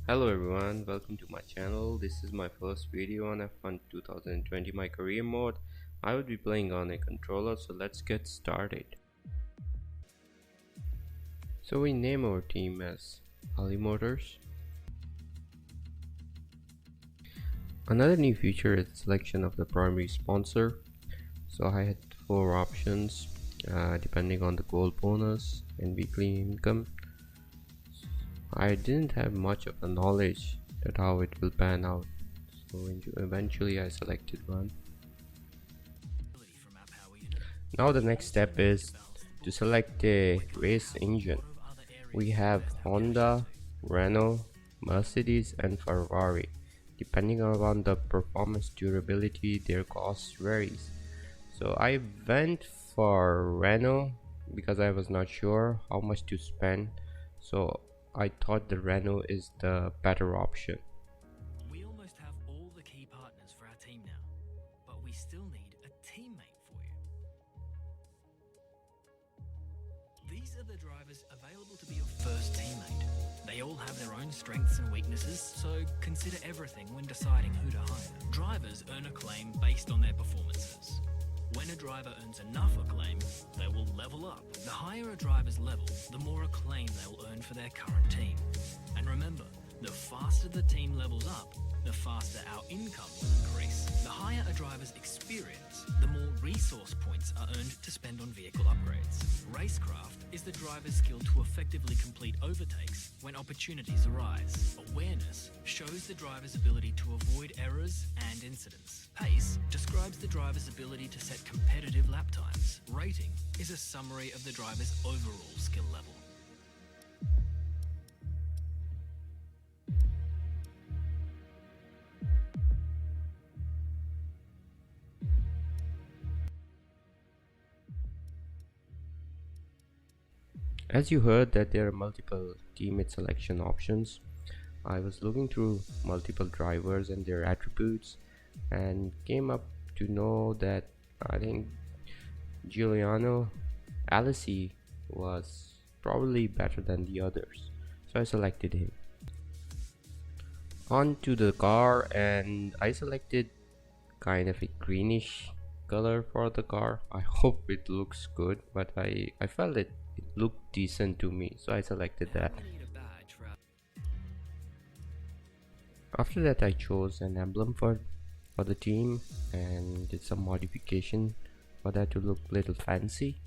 Hello everyone, welcome to my channel. This is my first video on F1 2020 my career mode. I will be playing on a controller, so let's get started. So we name our team as Ali Motors. Another new feature is selection of the primary sponsor. So I had 4 options depending on the gold bonus and weekly income. I didn't have much of a knowledge that how it will pan out, so eventually I selected one. Now the next step is to select a race engine. We have Honda, Renault, Mercedes and Ferrari. Depending on the performance durability, their cost varies. So I went for Renault because I was not sure how much to spend, so I thought the Renault is the better option. We almost have all the key partners for our team now, but we still need a teammate for you. These are the drivers available to be your first teammate. They all have their own strengths and weaknesses, so consider everything when deciding who to hire. Drivers earn acclaim based on their performances. When a driver earns enough acclaim, they will level up. The higher a driver's level, the more acclaim they will earn for their current team. And remember, the faster the team levels up, the faster our income will increase. The higher a driver's experience, the more resource points are earned to spend on vehicle upgrades. Racecraft is the driver's skill to effectively complete overtakes when opportunities arise. Awareness shows the driver's ability to avoid errors and incidents. Pace describes the driver's ability to set competitive lap times. Rating is a summary of the driver's overall skill level. As you heard that there are multiple teammate selection options, I was looking through multiple drivers and their attributes and came up to know that I think Giuliano Alesi was probably better than the others, so I selected him. On to the car, and I selected kind of a greenish color for the car. I hope it looks good, but I felt it looked decent to me, so I selected that. After that I chose an emblem for the team and did some modification for that to look a little fancy.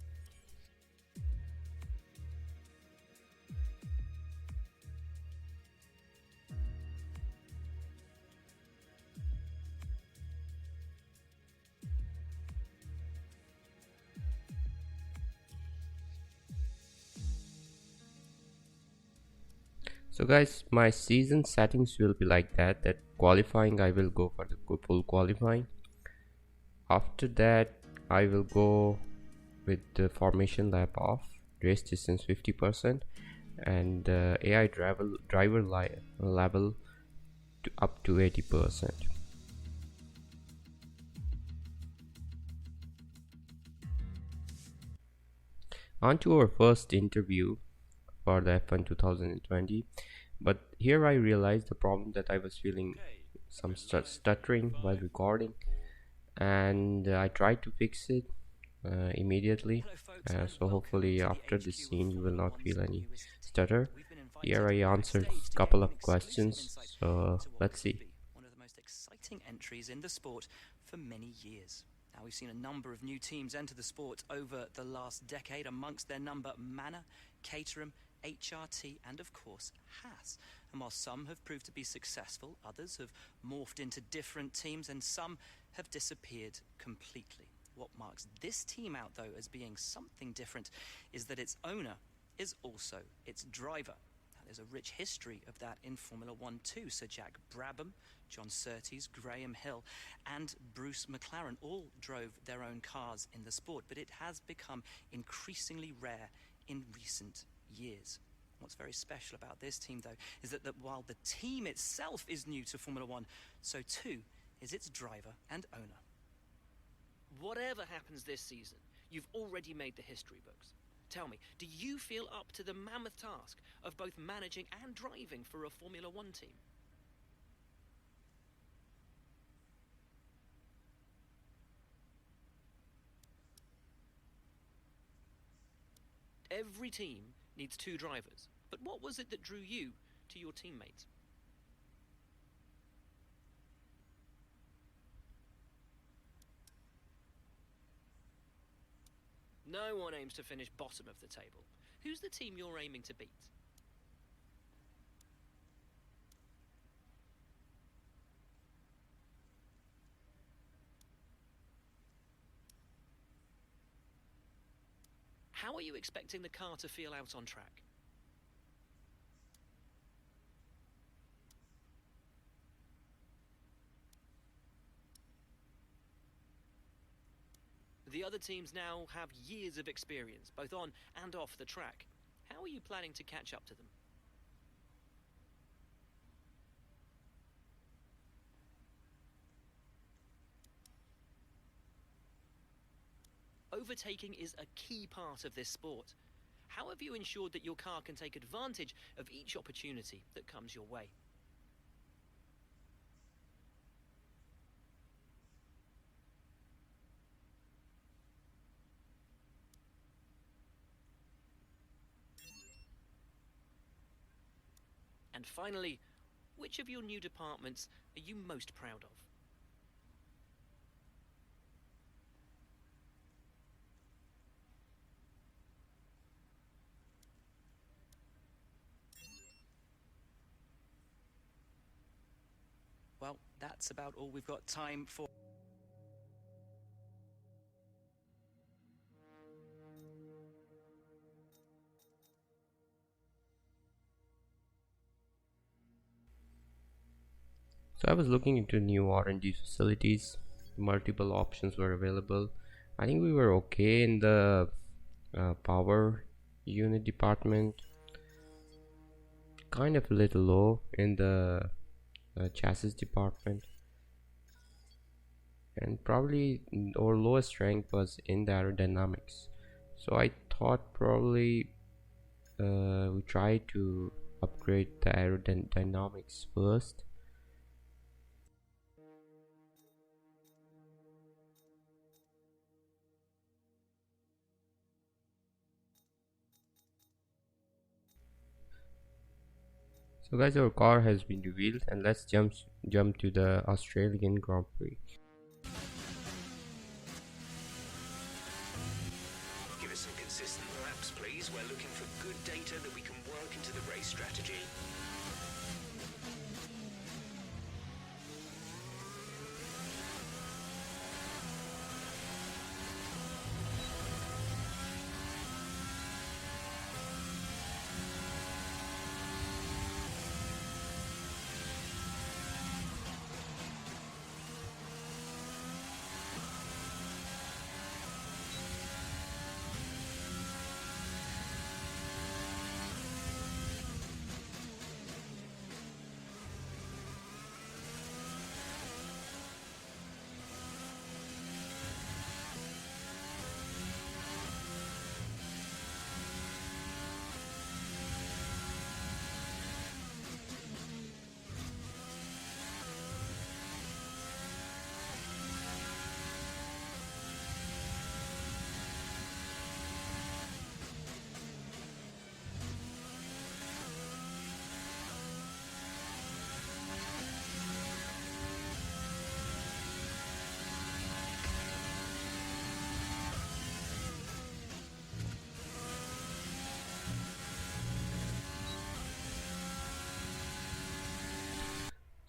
So guys, my season settings will be like that qualifying I will go for the full qualifying. After that I will go with the formation lap off, race distance 50%, and AI driver level to up to 80%. On to our first interview for the F1 2020, but here I realized the problem that I was feeling some stuttering while recording, and I tried to fix it immediately, so hopefully after this scene you will not feel any stutter. Here I answered a couple of questions, so let's see. One of the most exciting entries in the sport for many years. Now, we've seen a number of new teams enter the sport over the last decade, amongst their number Manor, Caterham, HRT and of course Haas. And while some have proved to be successful, others have morphed into different teams and some have disappeared completely. What marks this team out though as being something different is that its owner is also its driver. Now, there's a rich history of that in Formula 1 too. Sir Jack Brabham, John Surtees, Graham Hill and Bruce McLaren all drove their own cars in the sport, but it has become increasingly rare in recent years. What's very special about this team though is that while the team itself is new to Formula 1, so too is its driver and owner. Whatever happens this season, you've already made the history books. Tell me, do you feel up to the mammoth task of both managing and driving for a Formula One team? Every team needs two drivers, but what was it that drew you to your teammates? No one aims to finish bottom of the table. Who's the team you're aiming to beat? How are you expecting the car to feel out on track? The other teams now have years of experience, both on and off the track. How are you planning to catch up to them? Overtaking is a key part of this sport. How have you ensured that your car can take advantage of each opportunity that comes your way? And finally, which of your new departments are you most proud of? Well, that's about all we've got time for. So I was looking into new R&D facilities. Multiple options were available. I think we were okay in the power unit department. Kind of a little low in the chassis department. And probably our lowest rank was in the aerodynamics. So I thought probably we try to upgrade the aerodynamics first. So guys, our car has been revealed, and let's jump to the Australian Grand Prix. Give us some consistent laps, please. We're looking for good data that we can work into the race strategy.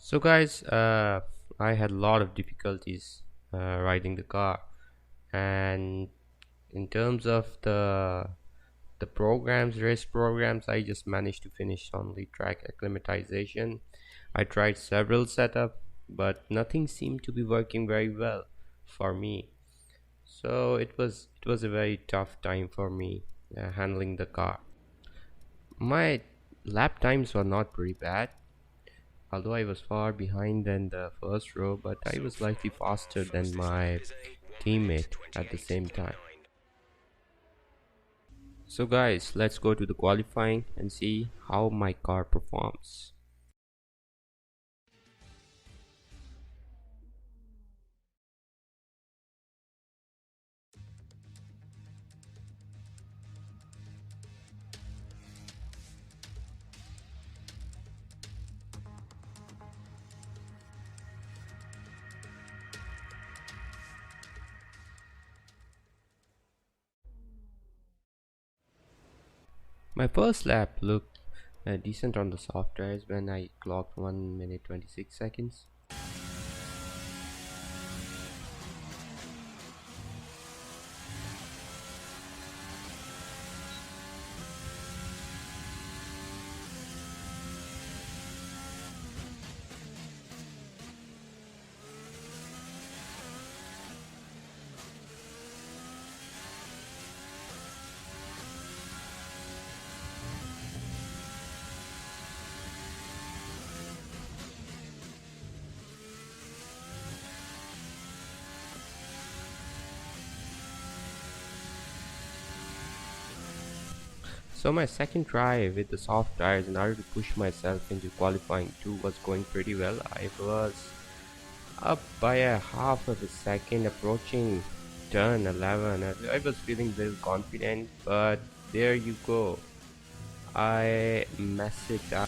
So guys, I had a lot of difficulties riding the car, and in terms of the race programs, I just managed to finish only track acclimatization. I tried several setup, but nothing seemed to be working very well for me. So it was a very tough time for me handling the car. My lap times were not pretty bad, although I was far behind than the first row, but I was slightly faster than my teammate at the same time. So guys, let's go to the qualifying and see how my car performs. My first lap looked decent on the soft tires when I clocked 1 minute 26 seconds. So my second try with the soft tires in order to push myself into qualifying 2 was going pretty well. I was up by a half of a second approaching turn 11. I was feeling very confident, but there you go, I messed it up.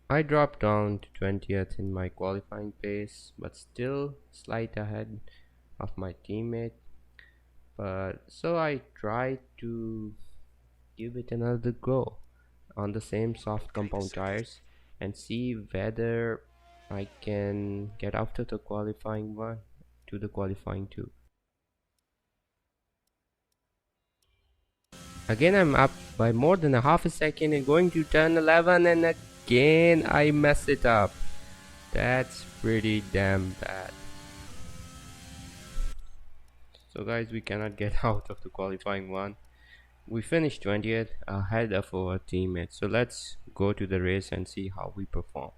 I dropped down to 20th in my qualifying pace, but still slight ahead of my teammate. But so I tried to give it another go on the same soft compound tires and see whether I can get after the qualifying 1 to the qualifying 2. Again I'm up by more than a half a second and going to turn 11, and again I mess it up. That's pretty damn bad. So guys, we cannot get out of the qualifying 1. We finished 20th ahead of our teammates. So let's go to the race and see how we perform.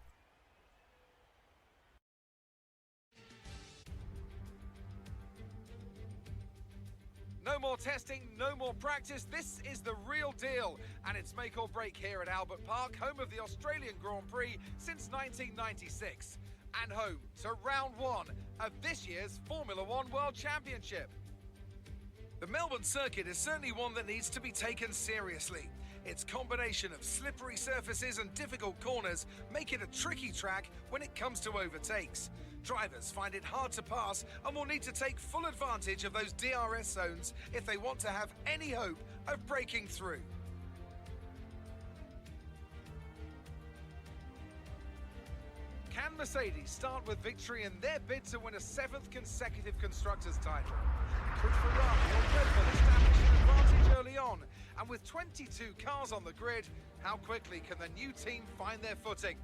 No more testing, no more practice. This is the real deal. And it's make or break here at Albert Park, home of the Australian Grand Prix since 1996. And home to round 1 of this year's Formula One World Championship. The Melbourne circuit is certainly one that needs to be taken seriously. Its combination of slippery surfaces and difficult corners make it a tricky track when it comes to overtakes. Drivers find it hard to pass and will need to take full advantage of those DRS zones if they want to have any hope of breaking through. Can Mercedes start with victory in their bid to win a 7th consecutive Constructors' title? Could Ferrari or Red Bull establish an advantage early on? And with 22 cars on the grid, how quickly can the new team find their footing?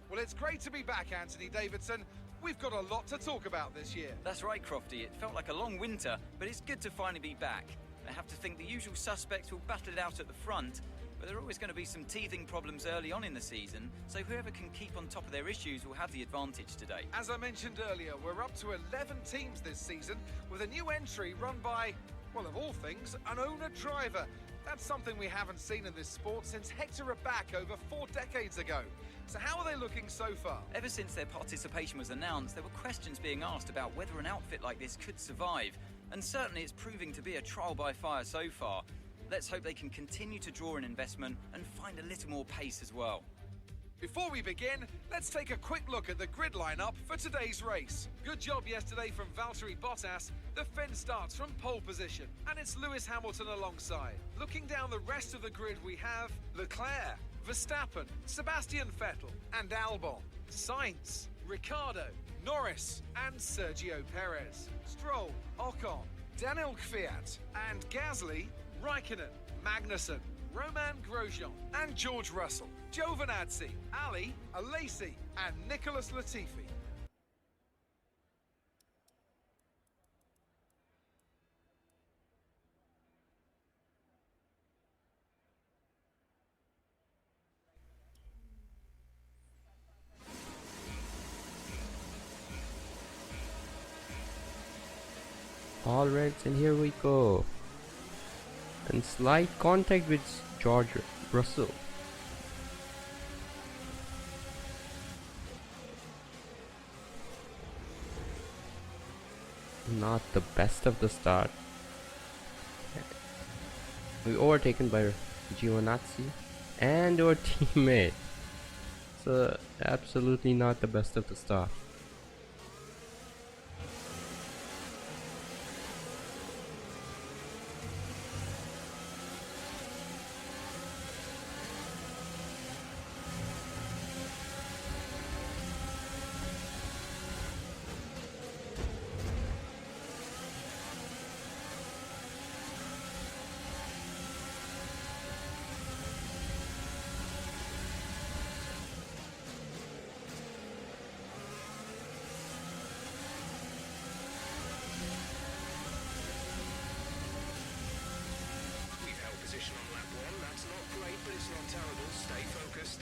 Well, it's great to be back, Anthony Davidson. We've got a lot to talk about this year. That's right, Crofty. It felt like a long winter, but it's good to finally be back. I have to think the usual suspects will battle it out at the front, but there are always going to be some teething problems early on in the season, so whoever can keep on top of their issues will have the advantage today. As I mentioned earlier, we're up to 11 teams this season, with a new entry run by, well, of all things, an owner-driver. That's something we haven't seen in this sport since Hector Raback over 4 decades ago. So how are they looking so far? Ever since their participation was announced, there were questions being asked about whether an outfit like this could survive, and certainly it's proving to be a trial by fire so far. Let's hope they can continue to draw in investment and find a little more pace as well. Before we begin, let's take a quick look at the grid lineup for today's race. Good job yesterday from Valtteri Bottas. The Finn starts from pole position, and it's Lewis Hamilton alongside. Looking down the rest of the grid, we have Leclerc, Verstappen, Sebastian Vettel, and Albon, Sainz, Ricciardo, Norris, and Sergio Perez, Stroll, Ocon, Daniel Kvyat, and Gasly, Raikkonen, Magnussen, Roman Grosjean, and George Russell, Giovinazzi, Ali, Alesi, and Nicholas Latifi. Alright, and here we go. And slight contact with George Russell. Not the best of the start. We overtaken by Giovinazzi and our teammate. So absolutely not the best of the start. We've held position on lap 1. That's not great, but it's not terrible. Stay focused.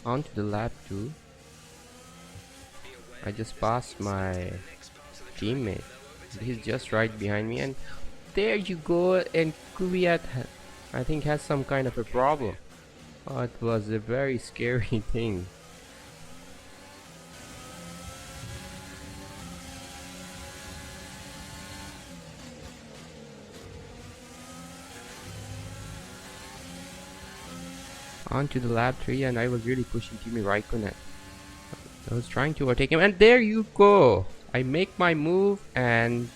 On to the lap 2. I just passed my teammate. He's just right behind me, and there you go. And Kvyat, I think, has some kind of a problem. Oh, it was a very scary thing. On to the lap 3, and I was really pushing Kimi Raikkonen. I was trying to overtake him, and there you go. I make my move and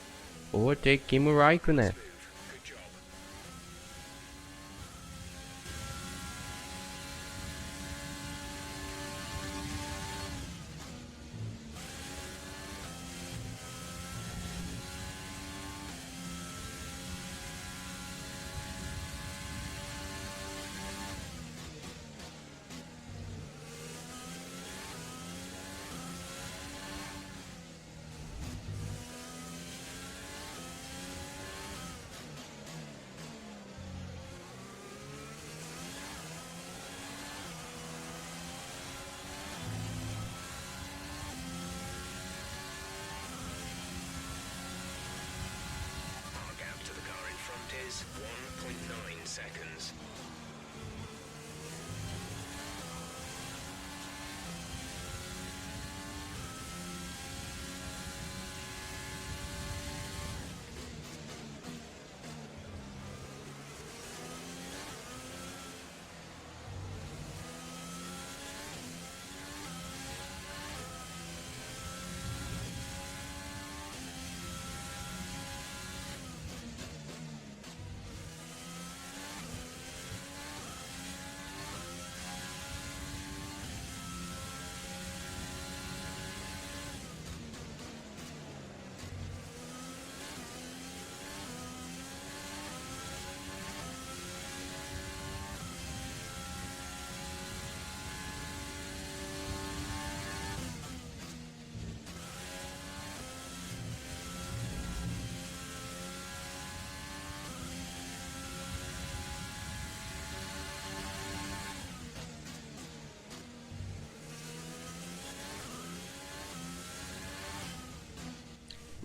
overtake Kimi Raikkonen. Good job. Our gap to the car in front is 1.9 seconds.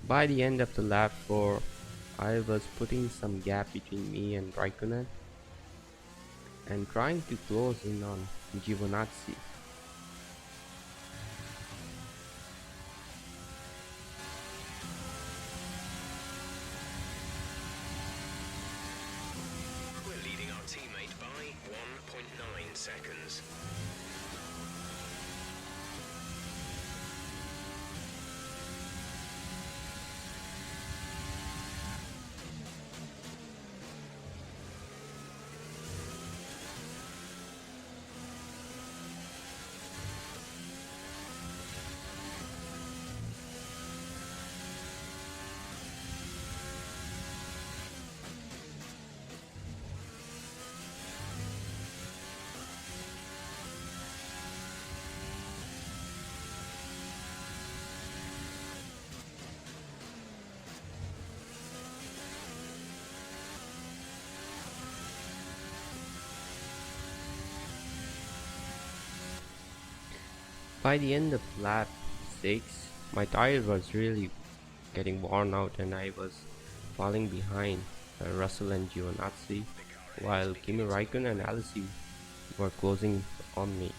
By the end of the lap 4, I was putting some gap between me and Raikkonen and trying to close in on Giovinazzi. We're leading our teammate by 1.9 seconds. By the end of lap 6, my tire was really getting worn out and I was falling behind Russell and Giovinazzi, while Kimi Raikkonen and Alesi were closing on me.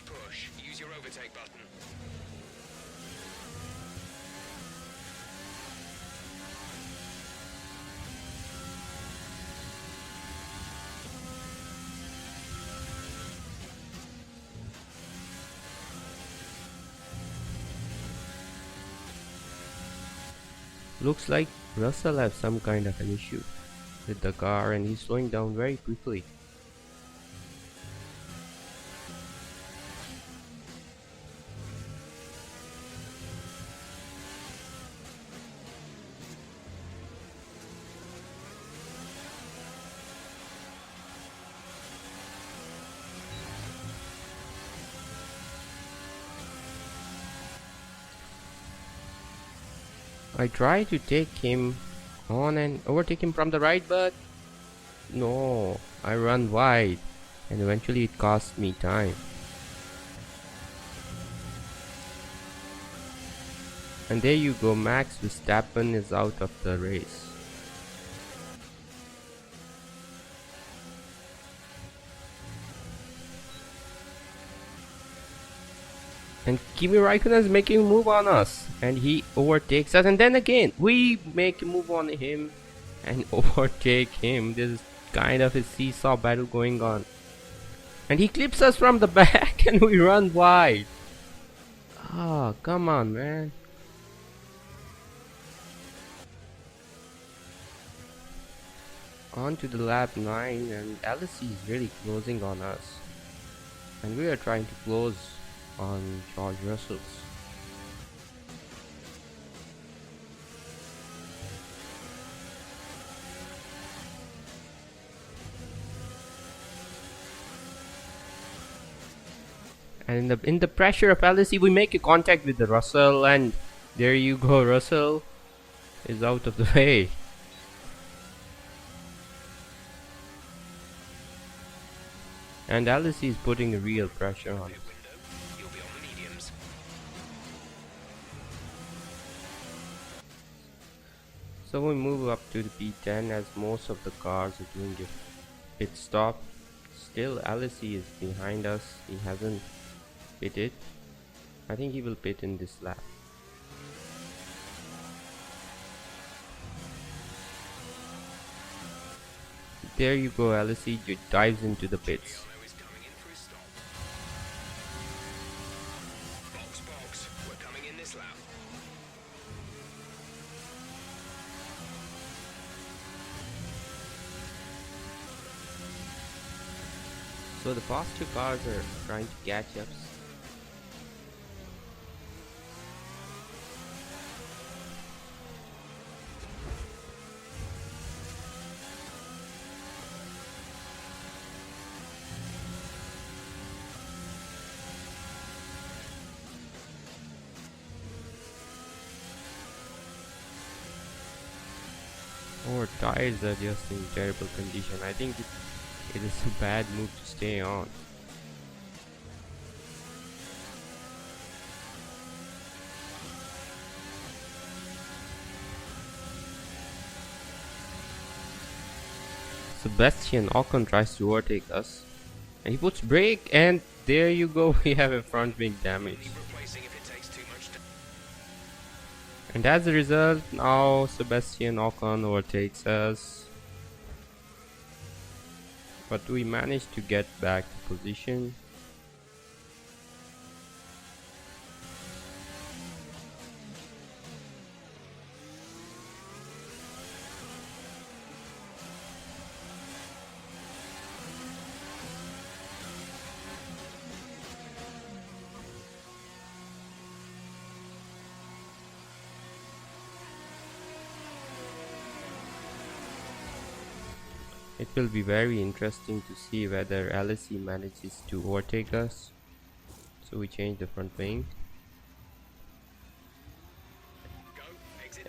Push. Use your overtake button. Looks like Russell has some kind of an issue with the car and he's slowing down very quickly. I try to take him on and overtake him from the right, but no, I run wide and eventually it cost me time. And there you go, Max Verstappen is out of the race. And Kimi Raikkonen is making a move on us and he overtakes us, and then again we make a move on him and overtake him. This is kind of a seesaw battle going on. And he clips us from the back and we run wide. Ah, come on, man. On to the lap 9 and Alesi is really closing on us. And we are trying to close on George Russell's. And in the pressure of Alesi, we make a contact with the Russell, and there you go, Russell is out of the way. And Alesi is putting a real pressure on us. You'll be on the mediums. So we move up to the P10 as most of the cars are doing a pit stop. Still Alesi is behind us. He hasn't pitted. I think he will pit in this lap. There you go, Alesi dives into the pits. Is coming in for his stop. Box. We're coming in this lap. So the past two cars are trying to catch up. Our tires are just in terrible condition. I think it is a bad move to stay on. Sebastian Ocon tries to overtake us and he puts brake, and there you go, we have a front wing damage. Replacing if it takes too much time. And as a result, now Sebastian Ocon overtakes us. But we managed to get back to position. It will be very interesting to see whether LSE manages to overtake us. So we change the front wing.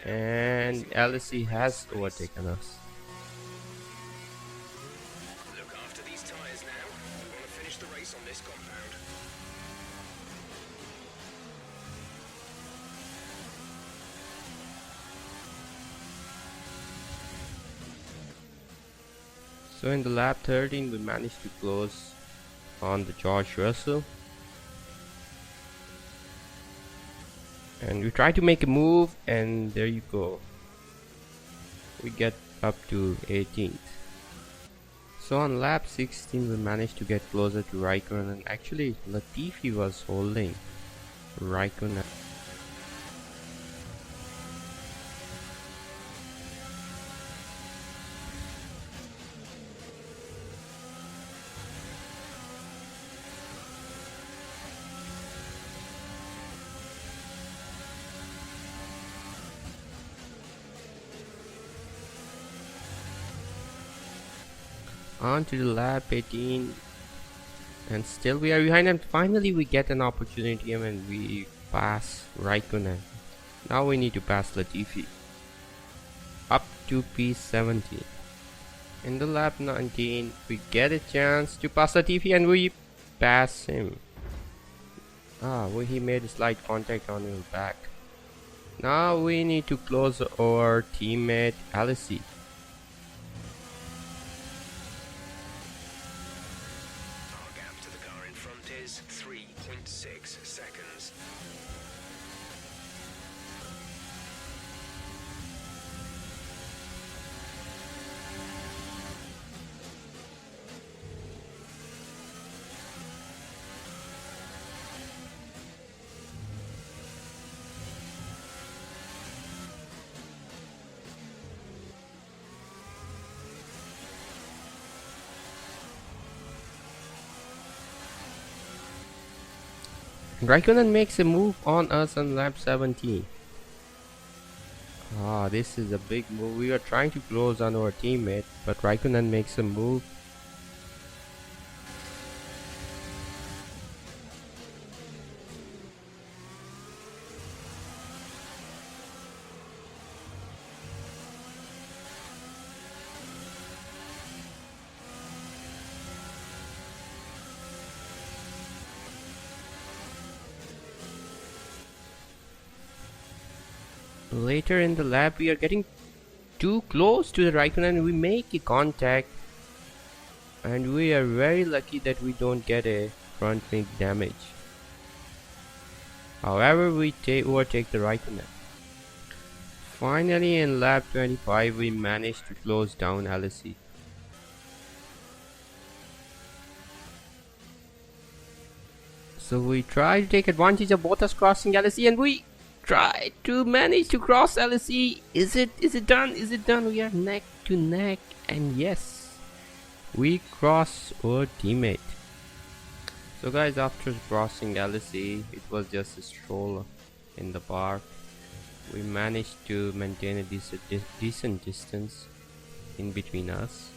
And LSE has overtaken us. Look after these tyres now. We want to finish the race on this compound. So in the lap 13 we managed to close on the George Russell. And we try to make a move, and there you go. We get up to 18th. So on lap 16 we managed to get closer to Raikkonen. Actually Latifi was holding Raikkonen. On to the lap 18, and still we are behind, and finally we get an opportunity and we pass Raikkonen. Now we need to pass Latifi up to P17. In the lap 19 we get a chance to pass Latifi and we pass him. He made a slight contact on his back. Now we need to close our teammate LSE. To the car in front is 3.6 seconds. Raikkonen makes a move on us on lap 17. This is a big move. We are trying to close on our teammate, but Raikkonen makes a move. Later in the lap we are getting too close to the Raikkonen. We make a contact and we are very lucky that we don't get a front wing damage. However, we overtake the Raikkonen. Finally in lap 25 we managed to close down LSE. So we try to take advantage of both us crossing LSE, and we try to manage to cross LSE. Is it done? Is it done? We are neck to neck, and yes, we cross our teammate. So guys, after crossing LSE, it was just a stroll in the park. We managed to maintain a decent distance in between us.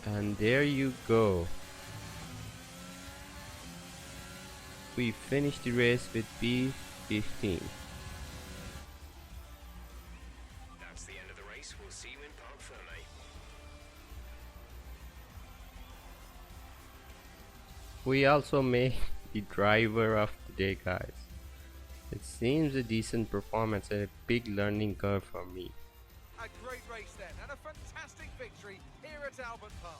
And there you go. We finished the race with P15. That's the end of the race. We'll see you in Parc Fermé. We also made the driver of the day, guys. It seems a decent performance and a big learning curve for me. A great race then, and a fantastic victory here at Albert Park.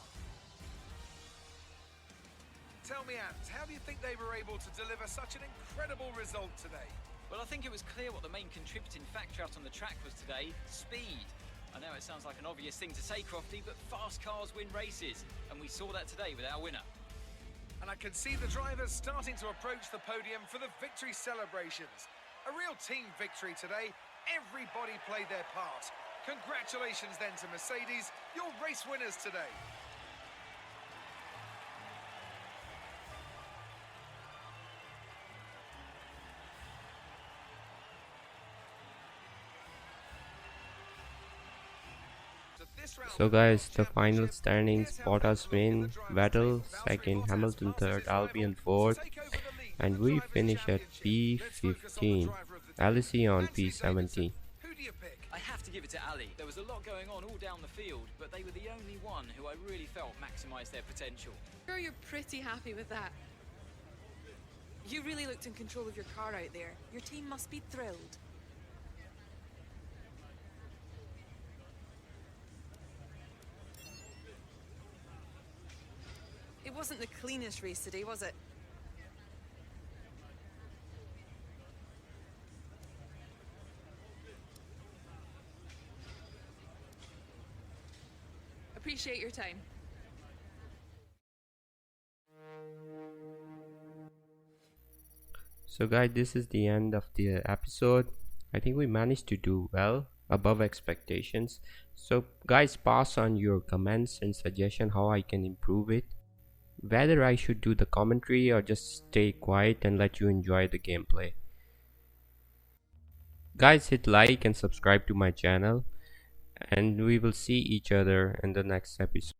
Tell me, Ant, how do you think they were able to deliver such an incredible result today? Well, I think it was clear what the main contributing factor out on the track was today: speed. I know it sounds like an obvious thing to say, Crofty, but fast cars win races, and we saw that today with our winner. And I can see the drivers starting to approach the podium for the victory celebrations. A real team victory today. Everybody played their part. Congratulations then to Mercedes, your race winners today. So guys, the final standings: Bottas win, Vettel second, Hamilton third, Albion fourth, and we finish at P15, Alice on P17. I have to give it to Ali. There was a lot going on all down the field, but they were the only one who I really felt maximised their potential. Sure, you're pretty happy with that. You really looked in control of your car out there. Your team must be thrilled. It wasn't the cleanest race today, was it? Appreciate your time. So guys, this is the end of the episode. I think we managed to do well, above expectations. So guys, pass on your comments and suggestion how I can improve it, whether I should do the commentary or just stay quiet and let you enjoy the gameplay. Guys, hit like and subscribe to my channel, and we will see each other in the next episode.